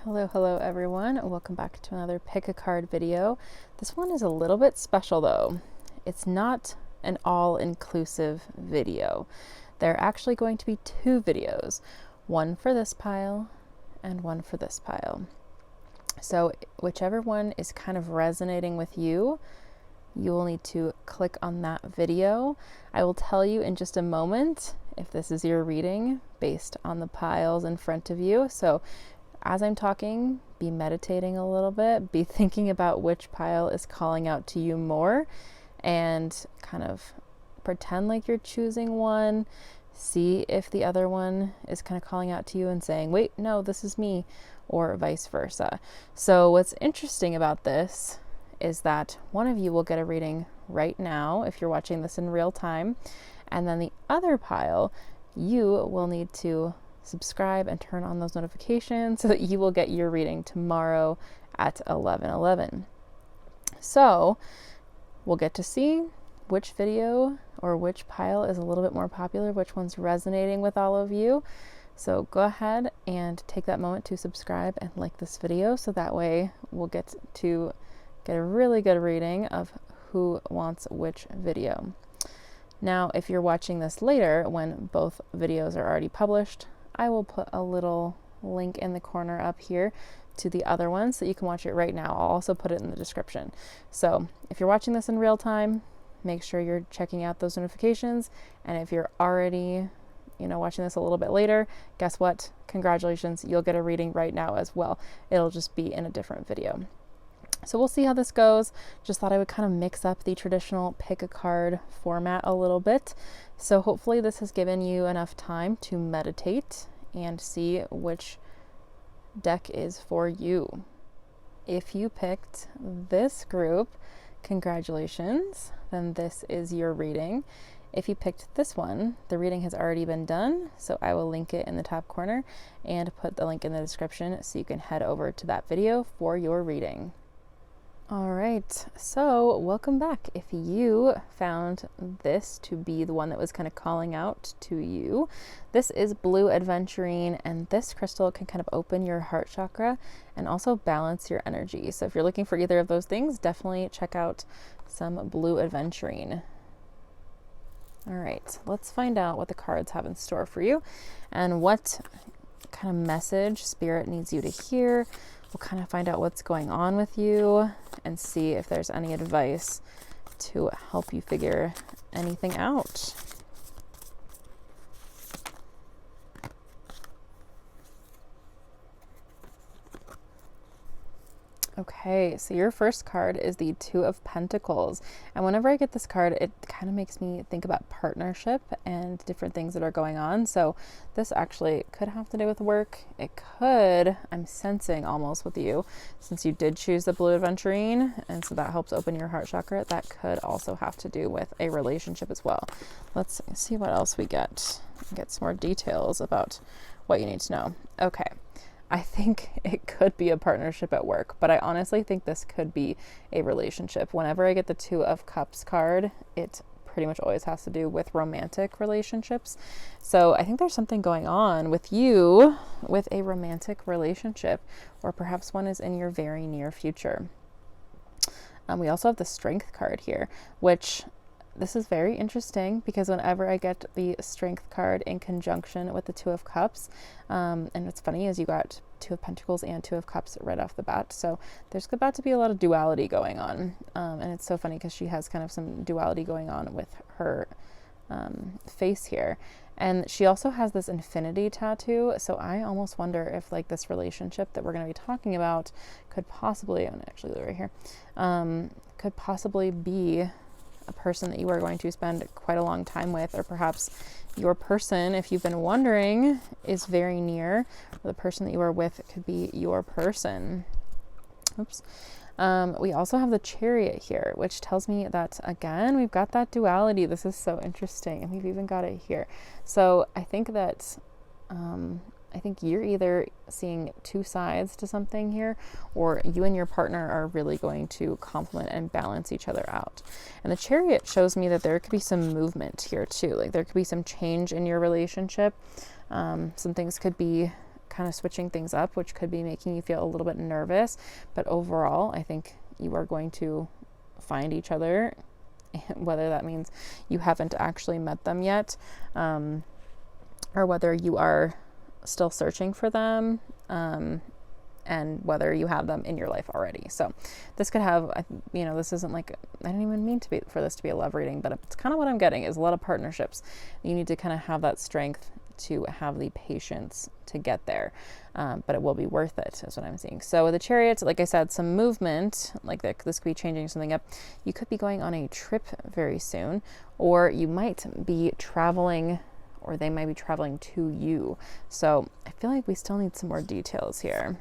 Hello everyone. Welcome back to another pick a card video. This one is a little bit special though. It's not an all-inclusive video. There are actually going to be two videos, one for this pile and one for this pile. So whichever one is kind of resonating with you, you will need to click on that video. I will tell you in just a moment if this is your reading based on the piles in front of you. So as I'm talking, be meditating a little bit, be thinking about which pile is calling out to you more, and kind of pretend like you're choosing one. See if the other one is kind of calling out to you and saying, wait, no, this is me, or vice versa. So what's interesting about this is that one of you will get a reading right now if you're watching this in real time, and then the other pile, you will need to subscribe and turn on those notifications so that you will get your reading tomorrow at 11:11. So we'll get to see which video or which pile is a little bit more popular, which one's resonating with all of you. So go ahead and take that moment to subscribe and like this video so that way we'll get a really good reading of who wants which video. Now, if you're watching this later when both videos are already published, I will put a little link in the corner up here to the other one so that you can watch it right now. I'll also put it in the description. So if you're watching this in real time, make sure you're checking out those notifications. And if you're already, watching this a little bit later, guess what? Congratulations, you'll get a reading right now as well. It'll just be in a different video. So we'll see how this goes. Just thought I would kind of mix up the traditional pick a card format a little bit. So hopefully this has given you enough time to meditate and see which deck is for you. If you picked this group, congratulations, then this is your reading. If you picked this one, the reading has already been done, so I will link it in the top corner and put the link in the description so you can head over to that video for your reading. All right, so welcome back. If you found this to be the one that was kind of calling out to you, this is blue aventurine, and this crystal can kind of open your heart chakra and also balance your energy. So if you're looking for either of those things, definitely check out some blue aventurine. All right, let's find out what the cards have in store for you and what kind of message Spirit needs you to hear. We'll kind of find out what's going on with you and see if there's any advice to help you figure anything out. Okay, so your first card is the Two of Pentacles. And whenever I get this card, it kind of makes me think about partnership and different things that are going on. So this actually could have to do with work. It could, I'm sensing almost with you, since you did choose the blue aventurine, and so that helps open your heart chakra, that could also have to do with a relationship as well. Let's see what else we get. Get some more details about what you need to know. Okay. I think it could be a partnership at work, but I honestly think this could be a relationship. Whenever I get the Two of Cups card, it pretty much always has to do with romantic relationships. So I think there's something going on with you with a romantic relationship, or perhaps one is in your very near future. We also have the Strength card here, which this is very interesting because whenever I get the Strength card in conjunction with the Two of Cups, and what's funny is you got Two of Pentacles and Two of Cups right off the bat, so there's about to be a lot of duality going on, and it's so funny because she has kind of some duality going on with her face here, and she also has this infinity tattoo, so I almost wonder if like this relationship that we're going to be talking about could possibly, I'm going to actually leave it right here, could possibly be a person that you are going to spend quite a long time with, or perhaps your person, if you've been wondering, is very near, or the person that you are with could be your person. Oops. We also have the Chariot here, which tells me that, again, we've got that duality. This is so interesting, and we've even got it here. So I think that I think you're either seeing two sides to something here, or you and your partner are really going to complement and balance each other out. And the Chariot shows me that there could be some movement here too. Like there could be some change in your relationship. Some things could be kind of switching things up, which could be making you feel a little bit nervous. But overall, I think you are going to find each other, whether that means you haven't actually met them yet, or whether you are still searching for them, and whether you have them in your life already. So this could have, this isn't like, I didn't even mean for this to be a love reading, but it's kind of what I'm getting is a lot of partnerships. You need to kind of have that strength to have the patience to get there. But it will be worth it, is what I'm seeing. So with the Chariot, like I said, some movement, like this could be changing something up. You could be going on a trip very soon, or you might be traveling, or they might be traveling to you. So I feel like we still need some more details here.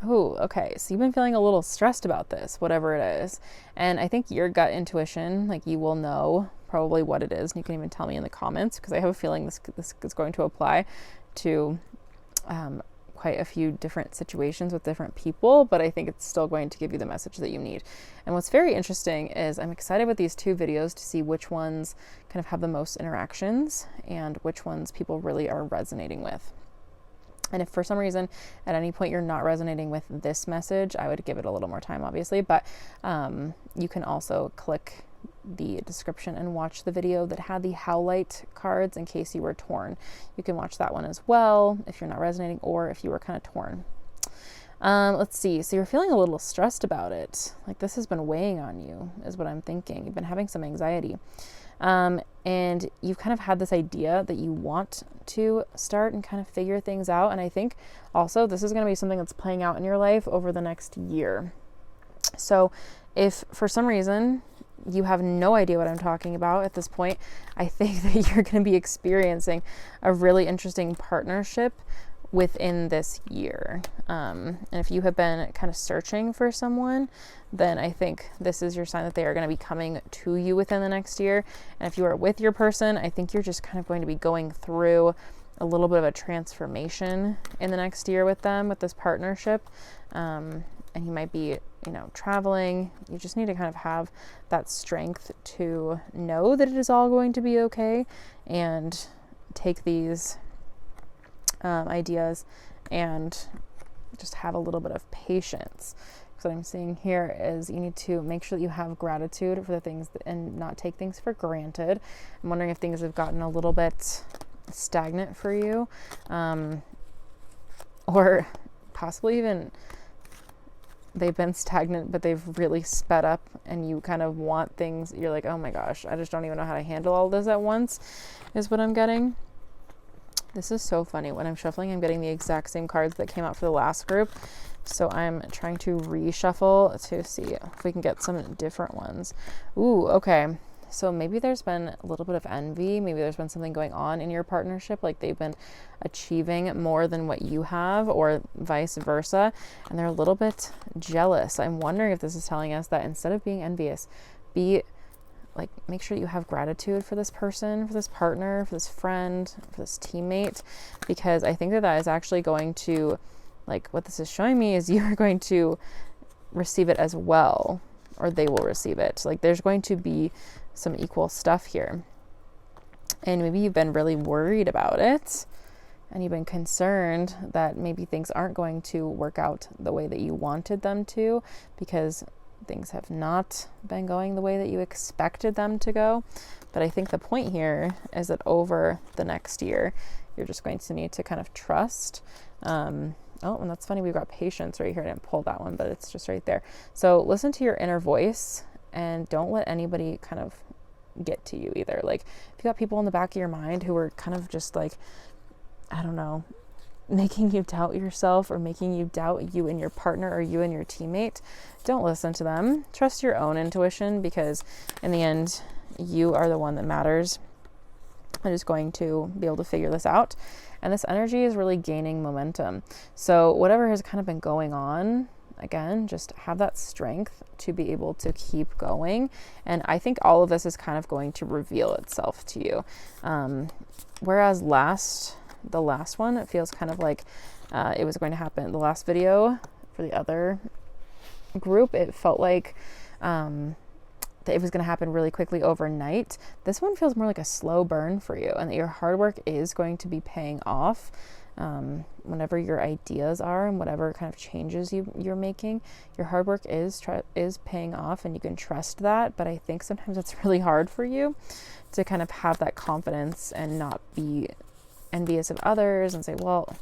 Oh, okay. So you've been feeling a little stressed about this, whatever it is. And I think your gut intuition, like you will know probably what it is. And you can even tell me in the comments, because I have a feeling this is going to apply to quite a few different situations with different people, but I think it's still going to give you the message that you need. And what's very interesting is I'm excited with these 2 videos to see which ones kind of have the most interactions and which ones people really are resonating with. And if for some reason at any point you're not resonating with this message, I would give it a little more time, obviously, but you can also click the description and watch the video that had the Howlite cards in case you were torn. You can watch that one as well if you're not resonating, or if you were kind of torn. Let's see. So you're feeling a little stressed about it. Like this has been weighing on you, is what I'm thinking. You've been having some anxiety. And you've kind of had this idea that you want to start and kind of figure things out. And I think also this is going to be something that's playing out in your life over the next year. So if for some reason you have no idea what I'm talking about at this point, I think that you're going to be experiencing a really interesting partnership within this year. And if you have been kind of searching for someone, then I think this is your sign that they are going to be coming to you within the next year. And if you are with your person, I think you're just kind of going to be going through a little bit of a transformation in the next year with them, with this partnership. And you might be, traveling. You just need to kind of have that strength to know that it is all going to be okay, and take these ideas and just have a little bit of patience. So what I'm seeing here is you need to make sure that you have gratitude for the things and not take things for granted. I'm wondering if things have gotten a little bit stagnant for you, or possibly even they've been stagnant, but they've really sped up, and you kind of want things. You're like, oh my gosh, I just don't even know how to handle all this at once, is what I'm getting. This is so funny. When I'm shuffling, I'm getting the exact same cards that came out for the last group. So I'm trying to reshuffle to see if we can get some different ones. Ooh, okay. So maybe there's been a little bit of envy. Maybe there's been something going on in your partnership, like they've been achieving more than what you have, or vice versa, and they're a little bit jealous. I'm wondering if this is telling us that instead of being envious, make sure you have gratitude for this person, for this partner, for this friend, for this teammate, because I think that is actually going to, what this is showing me is you're going to receive it as well, or they will receive it. There's going to be some equal stuff here. And maybe you've been really worried about it, and you've been concerned that maybe things aren't going to work out the way that you wanted them to, because things have not been going the way that you expected them to go. But I think the point here is that over the next year, you're just going to need to kind of trust. And that's funny. We've got patience right here. I didn't pull that one, but it's just right there. So listen to your inner voice, and don't let anybody kind of get to you either. If you got people in the back of your mind who are kind of just making you doubt yourself, or making you doubt you and your partner, or you and your teammate, don't listen to them. Trust your own intuition, because in the end, you are the one that matters and is going to be able to figure this out. And this energy is really gaining momentum. So whatever has kind of been going on, again, just have that strength to be able to keep going. And I think all of this is kind of going to reveal itself to you. Whereas the last one, it feels kind of like it was going to happen. The last video for the other group, it felt like that it was going to happen really quickly overnight. This one feels more like a slow burn for you, and that your hard work is going to be paying off. whatever your ideas are and whatever kind of changes you're making, your hard work is paying off, and you can trust that. But I think sometimes it's really hard for you to kind of have that confidence and not be envious of others and say, well,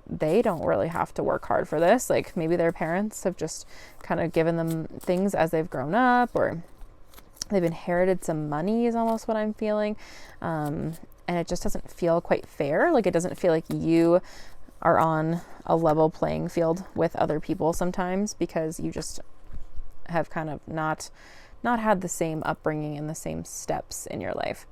they don't really have to work hard for this. Like maybe their parents have just kind of given them things as they've grown up, or they've inherited some money is almost what I'm feeling. And it just doesn't feel quite fair. Like it doesn't feel like you are on a level playing field with other people sometimes, because you just have kind of not had the same upbringing and the same steps in your life.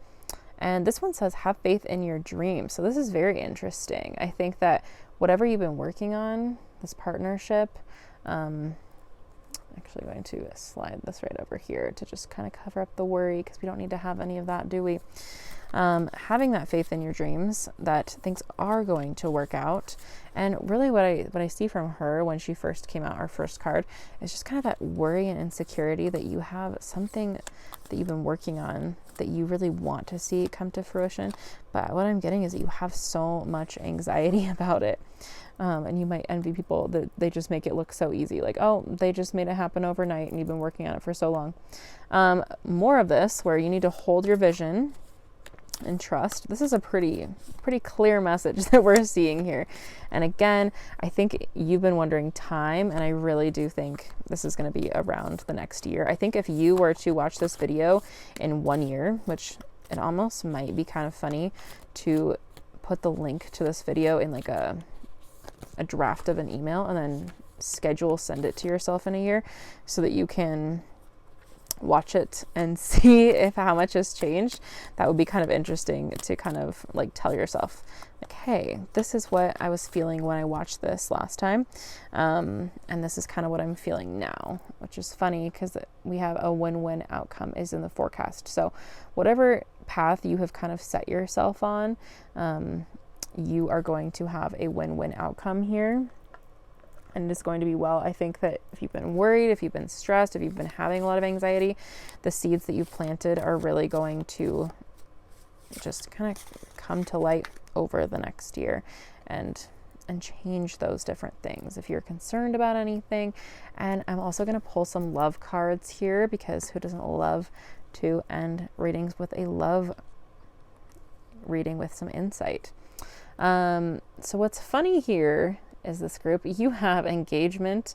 And this one says, have faith in your dreams. So this is very interesting. I think that whatever you've been working on, this partnership, actually going to slide this right over here to just kind of cover up the worry, because we don't need to have any of that, do we? Having that faith in your dreams that things are going to work out. And really what I see from her when she first came out, our first card, is just kind of that worry and insecurity that you have something that you've been working on that you really want to see come to fruition. But what I'm getting is that you have so much anxiety about it. And you might envy people that they just make it look so easy. Like, oh, they just made it happen overnight and you've been working on it for so long. More of this where you need to hold your vision and trust. This is a pretty clear message that we're seeing here. And again, I think you've been wondering time, and I really do think this is going to be around the next year. I think if you were to watch this video in 1 year, which it almost might be kind of funny to put the link to this video in like a draft of an email and then send it to yourself in a year so that you can watch it and see if how much has changed. That would be kind of interesting to kind of like tell yourself, like, hey, this is what I was feeling when I watched this last time, and this is kind of what I'm feeling now, which is funny because we have a win-win outcome is in the forecast. So whatever path you have kind of set yourself on, you are going to have a win-win outcome here. And it's going to be well. I think that if you've been worried, if you've been stressed, if you've been having a lot of anxiety, the seeds that you've planted are really going to just kind of come to light over the next year and change those different things if you're concerned about anything. And I'm also going to pull some love cards here, because who doesn't love to end readings with a love reading with some insight? So what's funny here is this group, you have engagement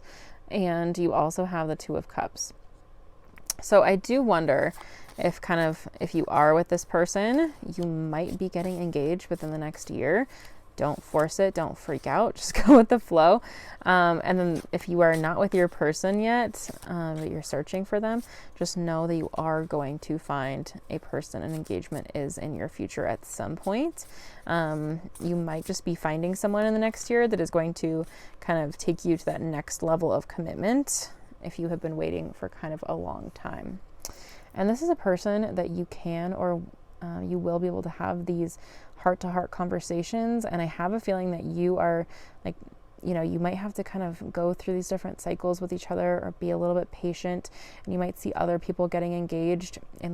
and you also have the Two of Cups. So I do wonder if you are with this person, you might be getting engaged within the next year. Don't force it. Don't freak out. Just go with the flow. And then if you are not with your person yet, that you're searching for them, just know that you are going to find a person, and engagement is in your future at some point. You might just be finding someone in the next year that is going to kind of take you to that next level of commitment if you have been waiting for kind of a long time. And this is a person that you can or you will be able to have these heart-to-heart conversations. And I have a feeling that you are like, you might have to kind of go through these different cycles with each other, or be a little bit patient. And you might see other people getting engaged in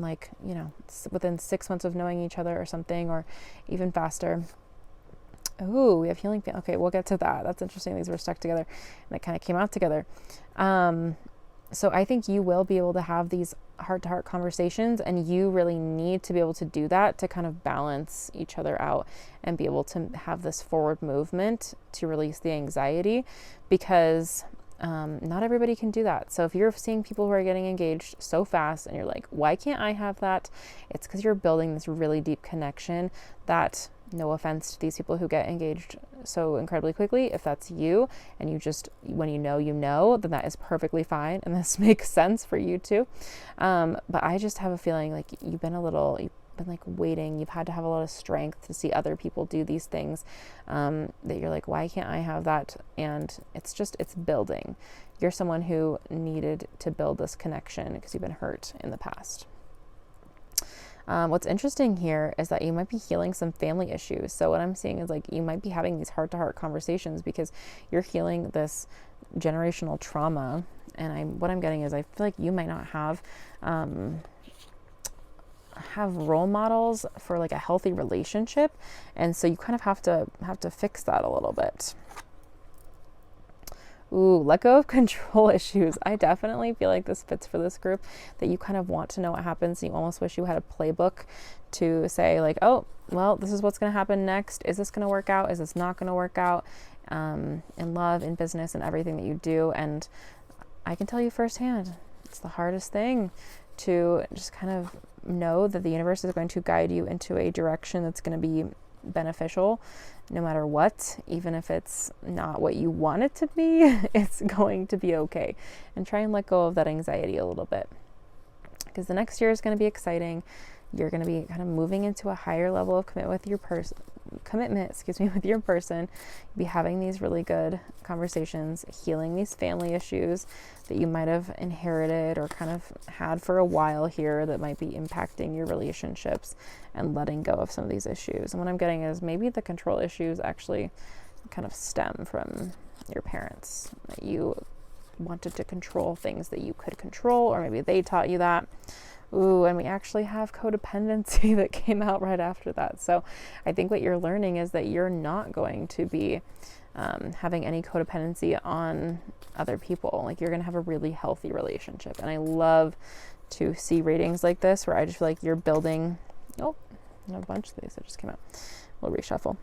within 6 months of knowing each other or something, or even faster. Oh, we have healing. Okay, we'll get to that. That's interesting. These were stuck together and it kind of came out together. So I think you will be able to have these heart-to-heart conversations, and you really need to be able to do that to kind of balance each other out and be able to have this forward movement to release the anxiety, because not everybody can do that. So if you're seeing people who are getting engaged so fast and you're like, why can't I have that? It's because you're building this really deep connection that, no offense to these people who get engaged so incredibly quickly, if that's you and you just, when you know, then that is perfectly fine, and this makes sense for you too. But I just have a feeling like you've been like waiting, you've had to have a lot of strength to see other people do these things, that you're like, why can't I have that? And it's building. You're someone who needed to build this connection because you've been hurt in the past. What's interesting here is that you might be healing some family issues. So what I'm seeing is like you might be having these heart-to-heart conversations because you're healing this generational trauma. And what I'm getting is I feel like you might not have have role models for like a healthy relationship, and so you kind of have to fix that a little bit. Ooh, let go of control issues. I definitely feel like this fits for this group, that you kind of want to know what happens. You almost wish you had a playbook to say like, oh, well, this is what's going to happen next. Is this going to work out? Is this not going to work out? In love, in business, and everything that you do. And I can tell you firsthand, it's the hardest thing to just kind of know that the universe is going to guide you into a direction that's going to be beneficial no matter what. Even if it's not what you want it to be, it's going to be okay. And try and let go of that anxiety a little bit, because the next year is going to be exciting. You're going to be kind of moving into a higher level of commitment with your person. Be having these really good conversations, healing these family issues that you might have inherited or kind of had for a while here that might be impacting your relationships, and letting go of some of these issues. And what I'm getting is maybe the control issues actually kind of stem from your parents, that you wanted to control things that you could control, or maybe they taught you that. Ooh, and we actually have codependency that came out right after that. So I think what you're learning is that you're not going to be having any codependency on other people. Like, you're going to have a really healthy relationship. And I love to see readings like this where I just feel like you're building, a bunch of these that just came out. We'll reshuffle.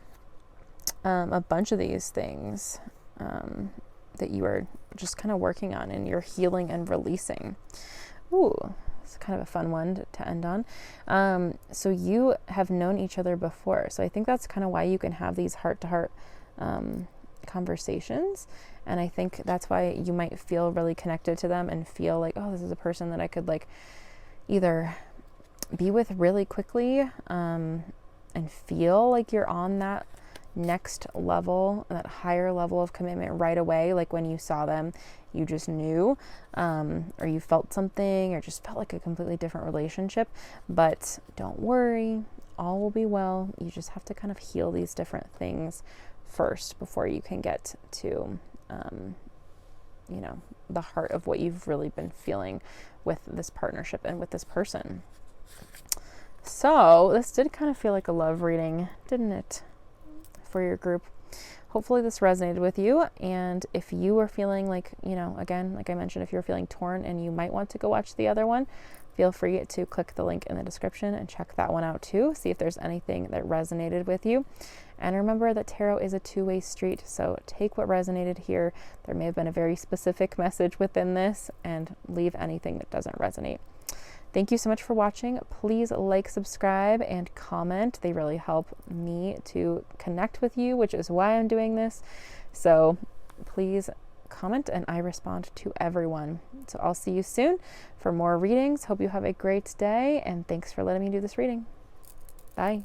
A bunch of these things that you are just kind of working on, and you're healing and releasing. Ooh. It's kind of a fun one to end on. So you have known each other before. So I think that's kind of why you can have these heart-to-heart conversations. And I think that's why you might feel really connected to them and feel like, oh, this is a person that I could like either be with really quickly and feel like you're on that next level, that higher level of commitment right away. Like when you saw them, you just knew, or you felt something, or just felt like a completely different relationship. But don't worry, all will be well. You just have to kind of heal these different things first before you can get to, the heart of what you've really been feeling with this partnership and with this person. So this did kind of feel like a love reading, didn't it, for your group? Hopefully this resonated with you. And if you are feeling like, again, like I mentioned, if you're feeling torn and you might want to go watch the other one, feel free to click the link in the description and check that one out too. See if there's anything that resonated with you. And remember that tarot is a two-way street. So take what resonated here. There may have been a very specific message within this, and leave anything that doesn't resonate. Thank you so much for watching. Please like, subscribe, and comment. They really help me to connect with you, which is why I'm doing this. So please comment, and I respond to everyone. So I'll see you soon for more readings. Hope you have a great day, and thanks for letting me do this reading. Bye.